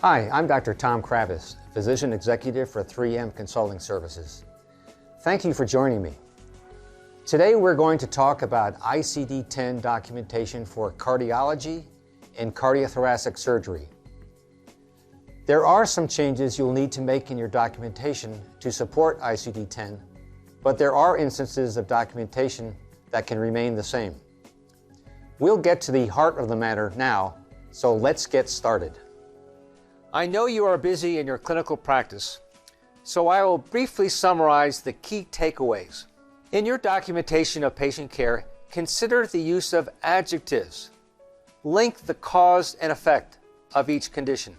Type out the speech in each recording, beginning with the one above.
Hi, I'm Dr. Tom Kravis, Physician Executive for 3M Consulting Services. Thank you for joining me. Today we're going to talk about ICD-10 documentation for cardiology and cardiothoracic surgery. There are some changes you'll need to make in your documentation to support ICD-10, but there are instances of documentation that can remain the same. We'll get to the heart of the matter now, so let's get started. I know you are busy in your clinical practice, so I will briefly summarize the key takeaways. In your documentation of patient care, consider the use of adjectives. Link the cause and effect of each condition.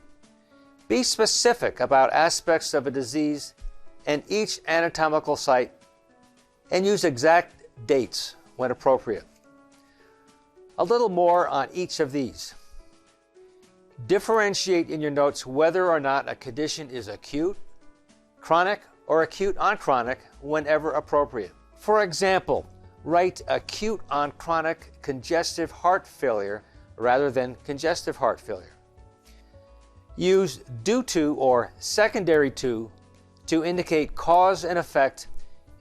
Be specific about aspects of a disease and each anatomical site, and use exact dates when appropriate. A little more on each of these. Differentiate in your notes whether or not a condition is acute, chronic, or acute on chronic whenever appropriate. For example, write acute on chronic congestive heart failure rather than congestive heart failure. Use due to or secondary to indicate cause and effect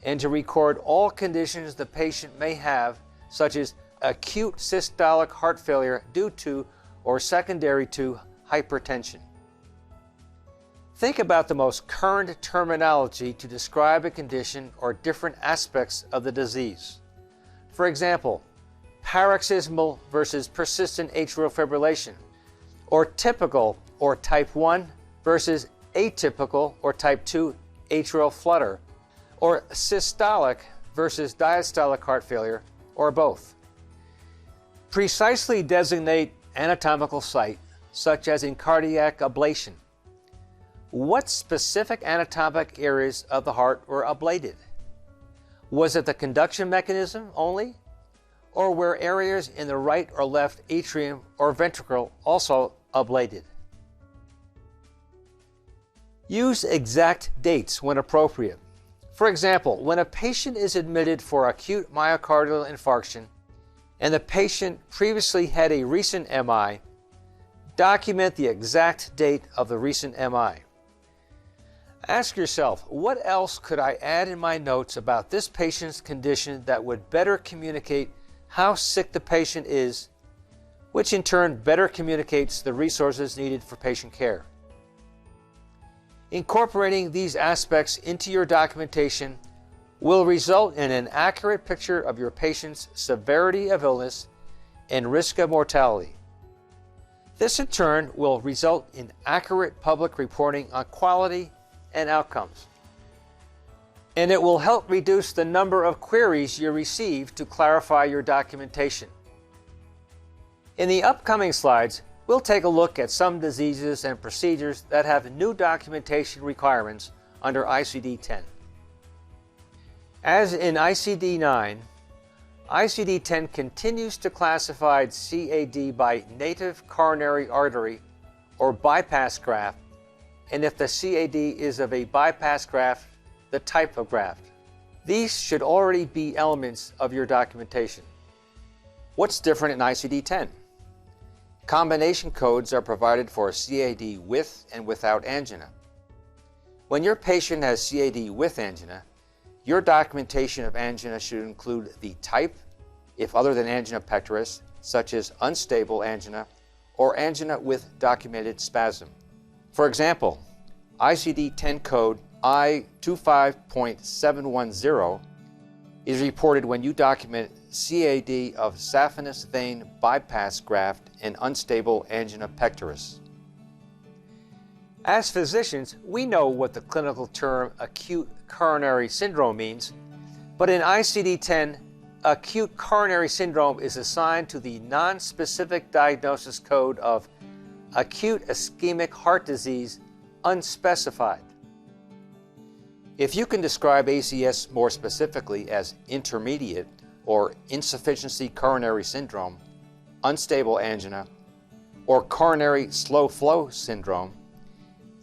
and to record all conditions the patient may have, such as acute systolic heart failure due to or secondary to hypertension. Think about the most current terminology to describe a condition or different aspects of the disease. For example, paroxysmal versus persistent atrial fibrillation, or typical or type 1 versus atypical or type 2 atrial flutter, or systolic versus diastolic heart failure, or both. Precisely designate anatomical site, such as in cardiac ablation. What specific anatomic areas of the heart were ablated? Was it the conduction mechanism only? Or were areas in the right or left atrium or ventricle also ablated? Use exact dates when appropriate. For example, when a patient is admitted for acute myocardial infarction and the patient previously had a recent MI, document the exact date of the recent MI. Ask yourself, what else could I add in my notes about this patient's condition that would better communicate how sick the patient is, which in turn better communicates the resources needed for patient care. Incorporating these aspects into your documentation will result in an accurate picture of your patient's severity of illness and risk of mortality. This in turn will result in accurate public reporting on quality and outcomes. And it will help reduce the number of queries you receive to clarify your documentation. In the upcoming slides, we'll take a look at some diseases and procedures that have new documentation requirements under ICD-10. As in ICD-9, ICD-10 continues to classify CAD by native coronary artery or bypass graft, and if the CAD is of a bypass graft, the type of graft. These should already be elements of your documentation. What's different in ICD-10? Combination codes are provided for CAD with and without angina. When your patient has CAD with angina, your documentation of angina should include the type, if other than angina pectoris, such as unstable angina or angina with documented spasm. For example, ICD-10 code I25.710 is reported when you document CAD of saphenous vein bypass graft and unstable angina pectoris. As physicians, we know what the clinical term acute coronary syndrome means, but in ICD-10, acute coronary syndrome is assigned to the non-specific diagnosis code of acute ischemic heart disease unspecified. If you can describe ACS more specifically as intermediate or insufficiency coronary syndrome, unstable angina, or coronary slow flow syndrome,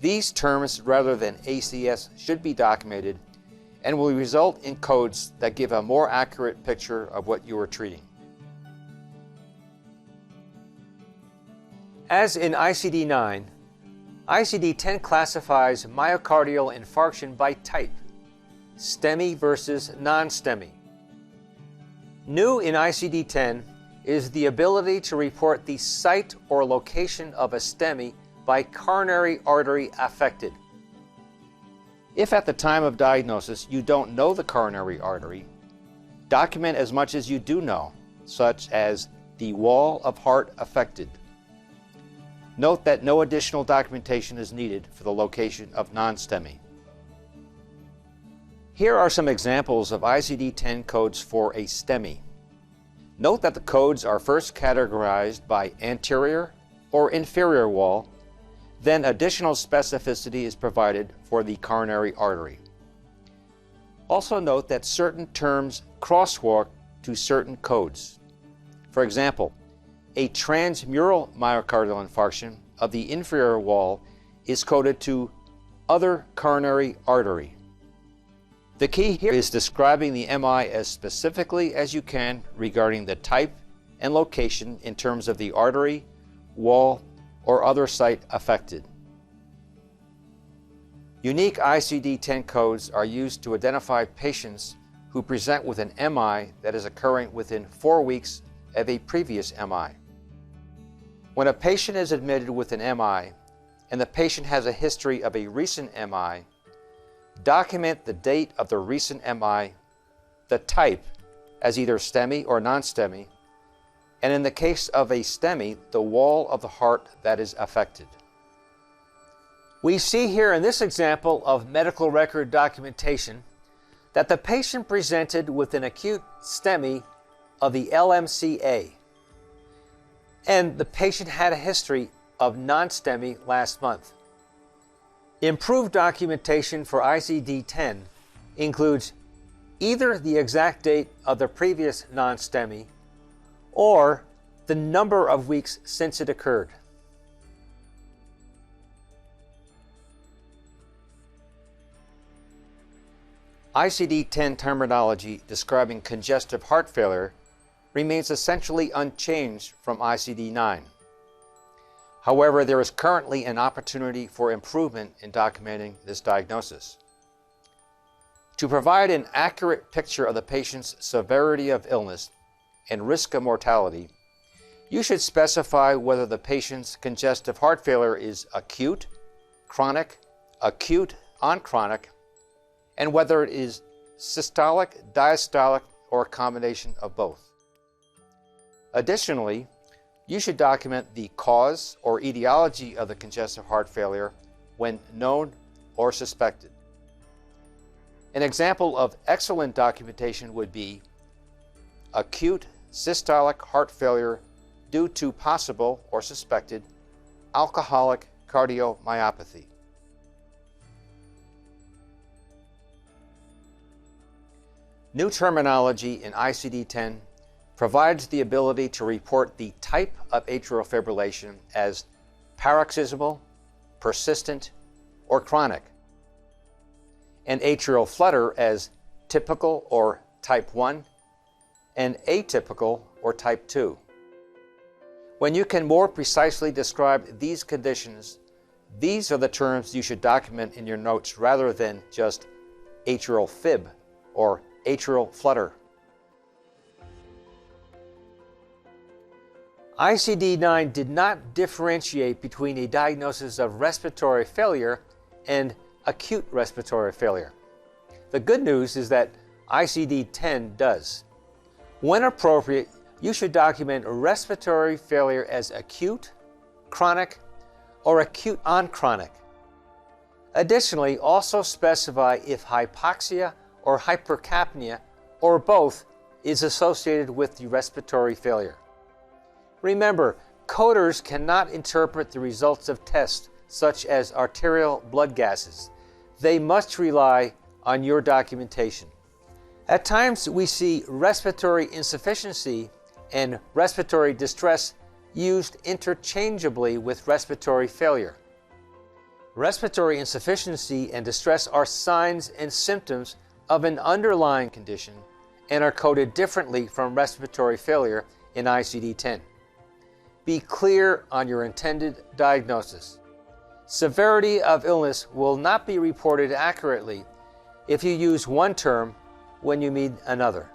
these terms rather than ACS should be documented and will result in codes that give a more accurate picture of what you are treating. As in ICD-9, ICD-10 classifies myocardial infarction by type, STEMI versus non-STEMI. New in ICD-10 is the ability to report the site or location of a STEMI by coronary artery affected. If at the time of diagnosis you don't know the coronary artery, document as much as you do know, such as the wall of heart affected. Note that no additional documentation is needed for the location of non-STEMI. Here are some examples of ICD-10 codes for a STEMI. Note that the codes are first categorized by anterior or inferior wall, then additional specificity is provided for the coronary artery. Also note that certain terms crosswalk to certain codes. For example, a transmural myocardial infarction of the inferior wall is coded to other coronary artery. The key here is describing the MI as specifically as you can regarding the type and location in terms of the artery, wall, or other site affected. Unique ICD-10 codes are used to identify patients who present with an MI that is occurring within 4 weeks of a previous MI. When a patient is admitted with an MI and the patient has a history of a recent MI, document the date of the recent MI, the type as either STEMI or non-STEMI, and in the case of a STEMI, the wall of the heart that is affected. We see here in this example of medical record documentation that the patient presented with an acute STEMI of the LMCA, and the patient had a history of non-STEMI last month. Improved documentation for ICD-10 includes either the exact date of the previous non-STEMI or the number of weeks since it occurred. ICD-10 terminology describing congestive heart failure remains essentially unchanged from ICD-9. However, there is currently an opportunity for improvement in documenting this diagnosis. To provide an accurate picture of the patient's severity of illness and risk of mortality, you should specify whether the patient's congestive heart failure is acute, chronic, acute on chronic, and whether it is systolic, diastolic, or a combination of both. Additionally, you should document the cause or etiology of the congestive heart failure when known or suspected. An example of excellent documentation would be acute systolic heart failure due to possible or suspected alcoholic cardiomyopathy. New terminology in ICD-10 provides the ability to report the type of atrial fibrillation as paroxysmal, persistent, or chronic, and atrial flutter as typical or type 1, and atypical or type 2. When you can more precisely describe these conditions, these are the terms you should document in your notes rather than just atrial fib or atrial flutter. ICD-9 did not differentiate between a diagnosis of respiratory failure and acute respiratory failure. The good news is that ICD-10 does. When appropriate, you should document respiratory failure as acute, chronic, or acute on chronic. Additionally, also specify if hypoxia or hypercapnia, or both, is associated with the respiratory failure. Remember, coders cannot interpret the results of tests such as arterial blood gases. They must rely on your documentation. At times, we see respiratory insufficiency and respiratory distress used interchangeably with respiratory failure. Respiratory insufficiency and distress are signs and symptoms of an underlying condition and are coded differently from respiratory failure in ICD-10. Be clear on your intended diagnosis. Severity of illness will not be reported accurately if you use one term when you mean another.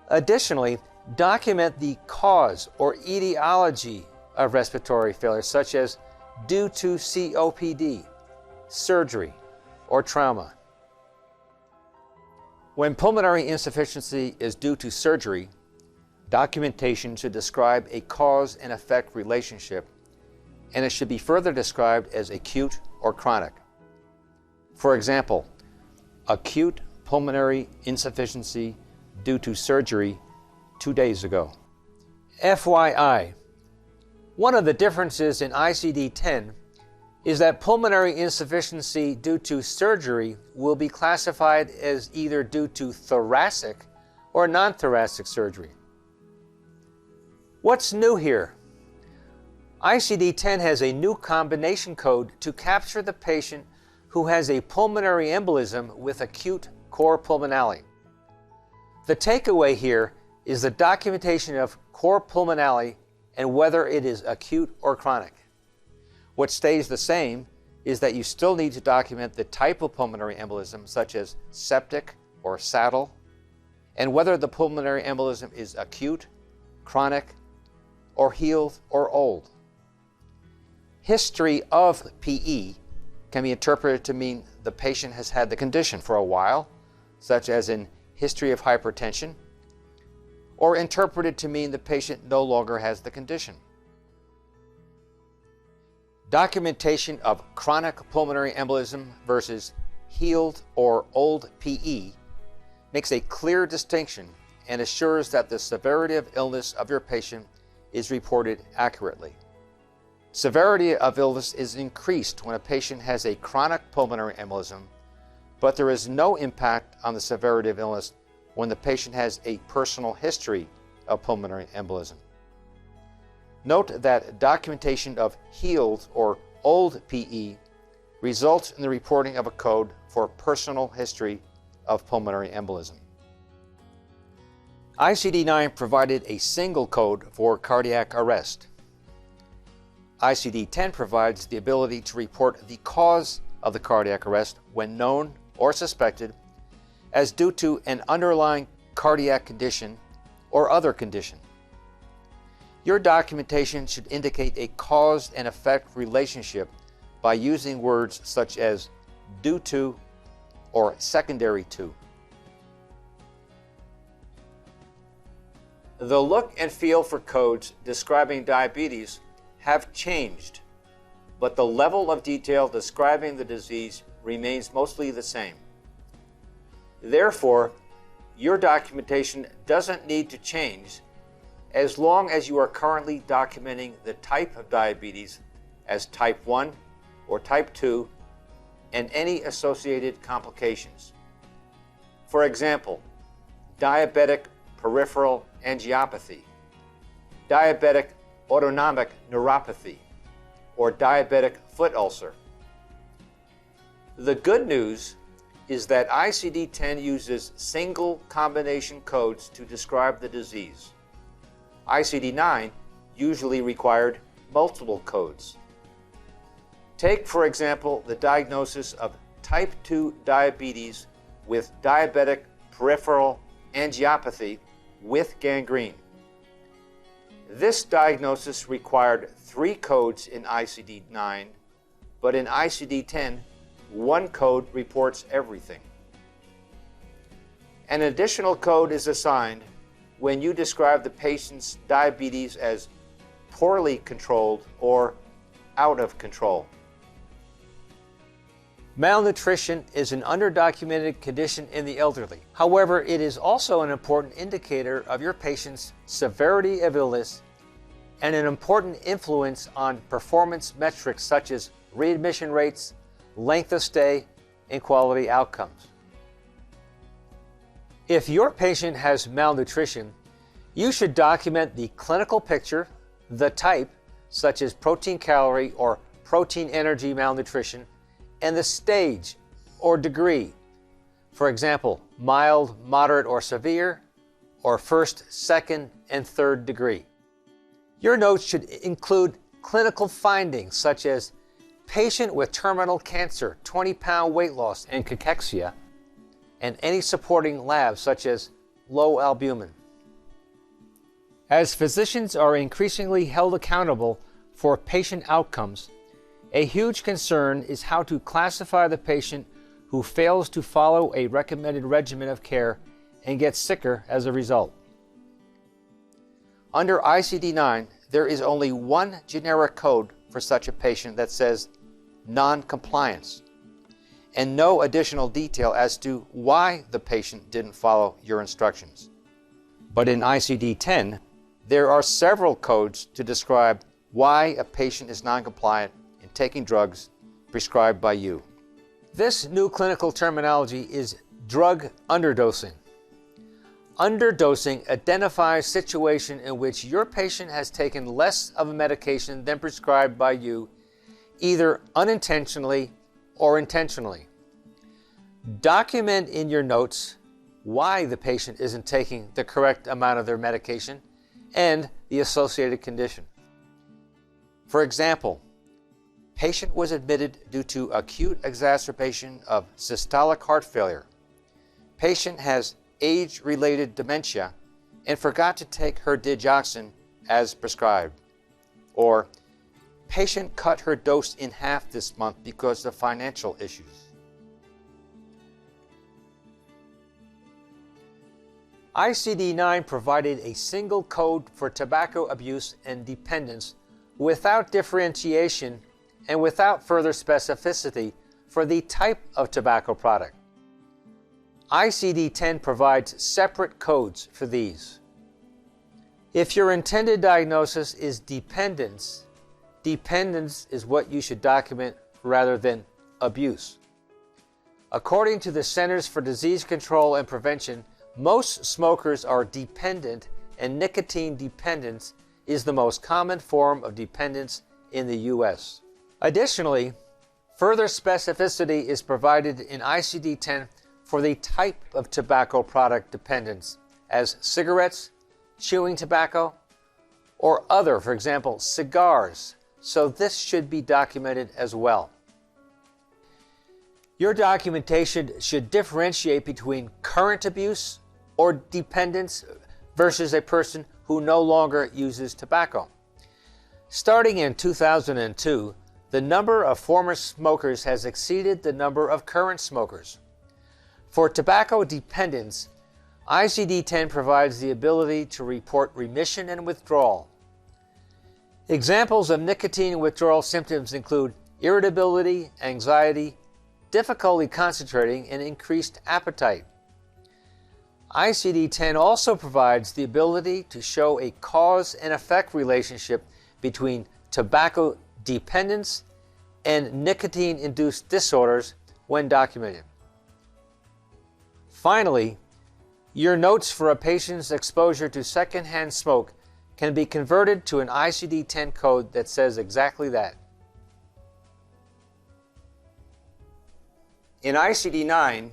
Additionally, document the cause or etiology of respiratory failure, such as due to COPD, surgery, or trauma. When pulmonary insufficiency is due to surgery, documentation should describe a cause and effect relationship, and it should be further described as acute or chronic. For example, acute pulmonary insufficiency due to surgery 2 days ago. FYI, one of the differences in ICD-10 is that pulmonary insufficiency due to surgery will be classified as either due to thoracic or non-thoracic surgery. What's new here? ICD-10 has a new combination code to capture the patient who has a pulmonary embolism with acute cor pulmonale. The takeaway here is the documentation of cor pulmonale and whether it is acute or chronic. What stays the same is that you still need to document the type of pulmonary embolism, such as septic or saddle, and whether the pulmonary embolism is acute, chronic, or healed or old. History of PE can be interpreted to mean the patient has had the condition for a while, such as in history of hypertension, or interpreted to mean the patient no longer has the condition. Documentation of chronic pulmonary embolism versus healed or old PE makes a clear distinction and assures that the severity of illness of your patient is reported accurately. Severity of illness is increased when a patient has a chronic pulmonary embolism, but there is no impact on the severity of illness when the patient has a personal history of pulmonary embolism. Note that documentation of healed or old PE results in the reporting of a code for personal history of pulmonary embolism. ICD-9 provided a single code for cardiac arrest. ICD-10 provides the ability to report the cause of the cardiac arrest when known or suspected as due to an underlying cardiac condition or other condition. Your documentation should indicate a cause and effect relationship by using words such as due to or secondary to. The look and feel for codes describing diabetes have changed, but the level of detail describing the disease remains mostly the same. Therefore, your documentation doesn't need to change as long as you are currently documenting the type of diabetes as type 1 or type 2 and any associated complications. For example, diabetic peripheral angiopathy, diabetic autonomic neuropathy, or diabetic foot ulcer. The good news is that ICD-10 uses single combination codes to describe the disease. ICD-9 usually required multiple codes. Take, for example, the diagnosis of type 2 diabetes with diabetic peripheral angiopathy with gangrene. This diagnosis required 3 codes in ICD-9, but in ICD-10, 1 code reports everything. An additional code is assigned when you describe the patient's diabetes as poorly controlled or out of control. Malnutrition is an underdocumented condition in the elderly. However, it is also an important indicator of your patient's severity of illness and an important influence on performance metrics such as readmission rates, length of stay, and quality outcomes. If your patient has malnutrition, you should document the clinical picture, the type, such as protein calorie or protein energy malnutrition, and the stage or degree. For example, mild, moderate, or severe, or first, second, and third degree. Your notes should include clinical findings such as patient with terminal cancer, 20-pound weight loss, and cachexia, and any supporting labs such as low albumin. As physicians are increasingly held accountable for patient outcomes, a huge concern is how to classify the patient who fails to follow a recommended regimen of care and gets sicker as a result. Under ICD-9, there is only one generic code for such a patient that says non-compliance, and no additional detail as to why the patient didn't follow your instructions. But in ICD-10, there are several codes to describe why a patient is non-compliant in taking drugs prescribed by you. This new clinical terminology is drug underdosing. Underdosing identifies a situation in which your patient has taken less of a medication than prescribed by you, either unintentionally or intentionally. Document in your notes why the patient isn't taking the correct amount of their medication and the associated condition. For example, patient was admitted due to acute exacerbation of systolic heart failure. Patient has age-related dementia and forgot to take her digoxin as prescribed. Or, patient cut her dose in half this month because of financial issues. ICD-9 provided a single code for tobacco abuse and dependence without differentiation and without further specificity for the type of tobacco product. ICD-10 provides separate codes for these. If your intended diagnosis is dependence, dependence is what you should document rather than abuse. According to the Centers for Disease Control and Prevention, most smokers are dependent, and nicotine dependence is the most common form of dependence in the U.S. Additionally, further specificity is provided in ICD-10 for the type of tobacco product dependence, as cigarettes, chewing tobacco, or other, for example, cigars, so this should be documented as well. Your documentation should differentiate between current abuse or dependence versus a person who no longer uses tobacco. Starting in 2002, the number of former smokers has exceeded the number of current smokers. For tobacco dependence, ICD-10 provides the ability to report remission and withdrawal. Examples of nicotine withdrawal symptoms include irritability, anxiety, difficulty concentrating, and increased appetite. ICD-10 also provides the ability to show a cause and effect relationship between tobacco dependence and nicotine-induced disorders when documented. Finally, your notes for a patient's exposure to secondhand smoke can be converted to an ICD-10 code that says exactly that. In ICD-9,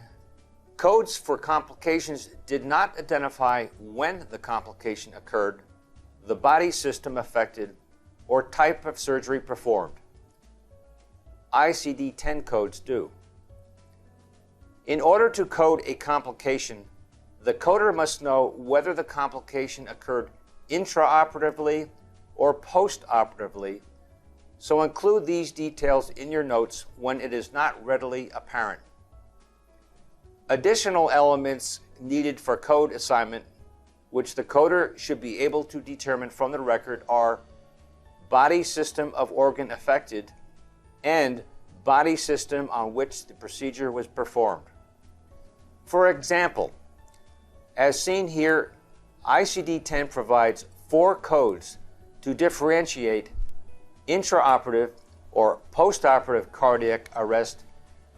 codes for complications did not identify when the complication occurred, the body system affected, or type of surgery performed. ICD-10 codes do. In order to code a complication, the coder must know whether the complication occurred intraoperatively or postoperatively, so include these details in your notes when it is not readily apparent. Additional elements needed for code assignment, which the coder should be able to determine from the record, are body system of organ affected and body system on which the procedure was performed. For example, as seen here, ICD-10 provides 4 codes to differentiate intraoperative or postoperative cardiac arrest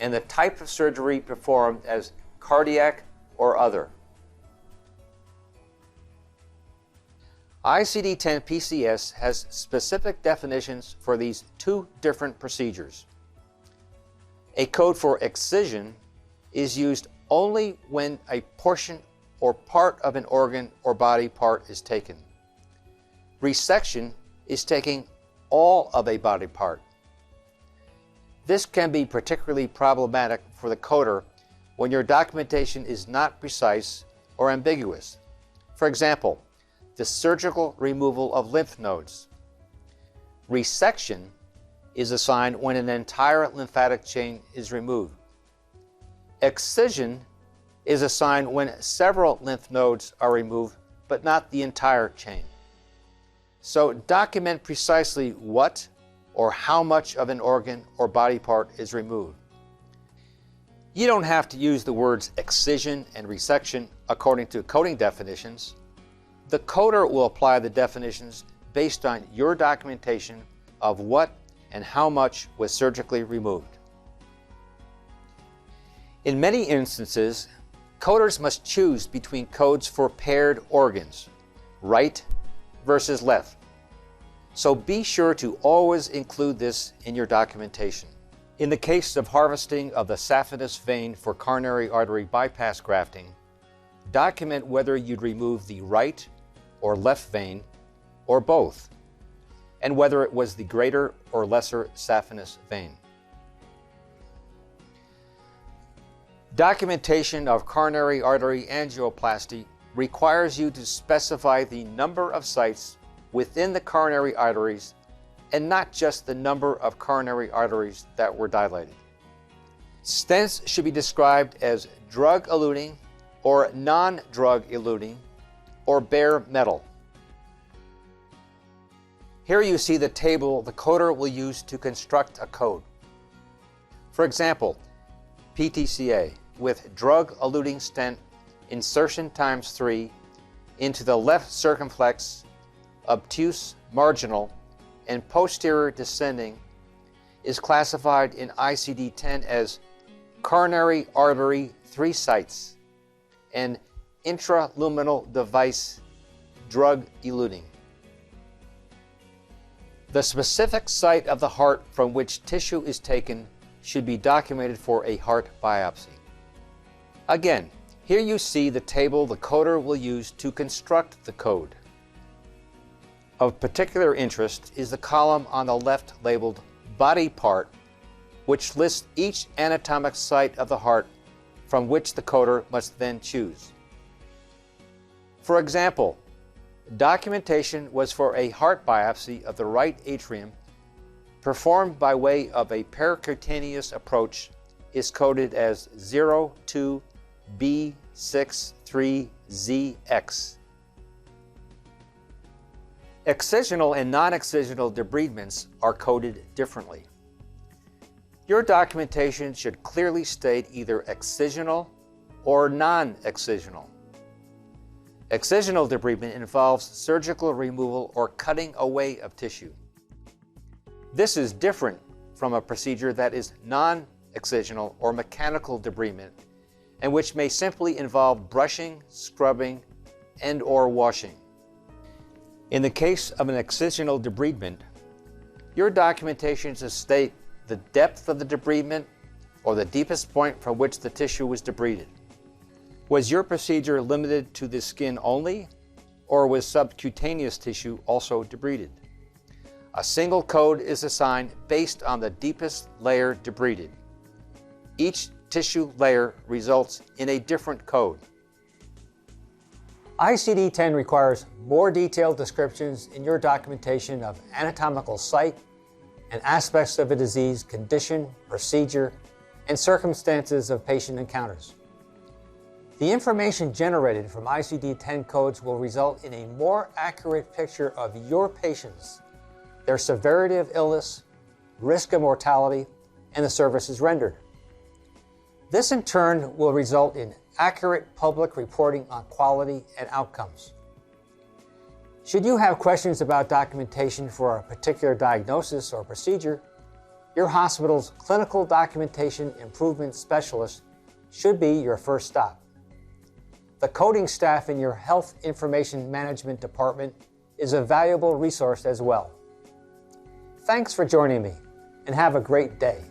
and the type of surgery performed as cardiac or other. ICD-10 PCS has specific definitions for these 2 different procedures. A code for excision is used only when a portion or part of an organ or body part is taken. Resection is taking all of a body part. This can be particularly problematic for the coder when your documentation is not precise or ambiguous. For example, the surgical removal of lymph nodes. Resection is assigned when an entire lymphatic chain is removed. Excision is assigned when several lymph nodes are removed, but not the entire chain. So document precisely what or how much of an organ or body part is removed. You don't have to use the words excision and resection according to coding definitions. The coder will apply the definitions based on your documentation of what and how much was surgically removed. In many instances, coders must choose between codes for paired organs, right versus left. So be sure to always include this in your documentation. In the case of harvesting of the saphenous vein for coronary artery bypass grafting, document whether you'd remove the right or left vein, or both, and whether it was the greater or lesser saphenous vein. Documentation of coronary artery angioplasty requires you to specify the number of sites within the coronary arteries and not just the number of coronary arteries that were dilated. Stents should be described as drug-eluting or non-drug-eluting or bare metal. Here you see the table the coder will use to construct a code. For example, PTCA with drug-eluting stent insertion ×3 into the left circumflex, obtuse marginal, and posterior descending is classified in ICD-10 as coronary artery 3 sites and intraluminal device drug-eluting. The specific site of the heart from which tissue is taken should be documented for a heart biopsy. Again, here you see the table the coder will use to construct the code. Of particular interest is the column on the left labeled body part, which lists each anatomic site of the heart from which the coder must then choose. For example, documentation was for a heart biopsy of the right atrium performed by way of a percutaneous approach is coded as 02B63ZX. Excisional and non-excisional debridements are coded differently. Your documentation should clearly state either excisional or non-excisional. Excisional debridement involves surgical removal or cutting away of tissue. This is different from a procedure that is non-excisional or mechanical debridement, and which may simply involve brushing, scrubbing, and/or washing. In the case of an excisional debridement, your documentation should state the depth of the debridement or the deepest point from which the tissue was debrided. Was your procedure limited to the skin only, or was subcutaneous tissue also debrided? A single code is assigned based on the deepest layer debrided. Each tissue layer results in a different code. ICD-10 requires more detailed descriptions in your documentation of anatomical site and aspects of a disease, condition, procedure, and circumstances of patient encounters. The information generated from ICD-10 codes will result in a more accurate picture of your patients, their severity of illness, risk of mortality, and the services rendered. This in turn will result in accurate public reporting on quality and outcomes. Should you have questions about documentation for a particular diagnosis or procedure, your hospital's clinical documentation improvement specialist should be your first stop. The coding staff in your Health Information Management Department is a valuable resource as well. Thanks for joining me, and have a great day.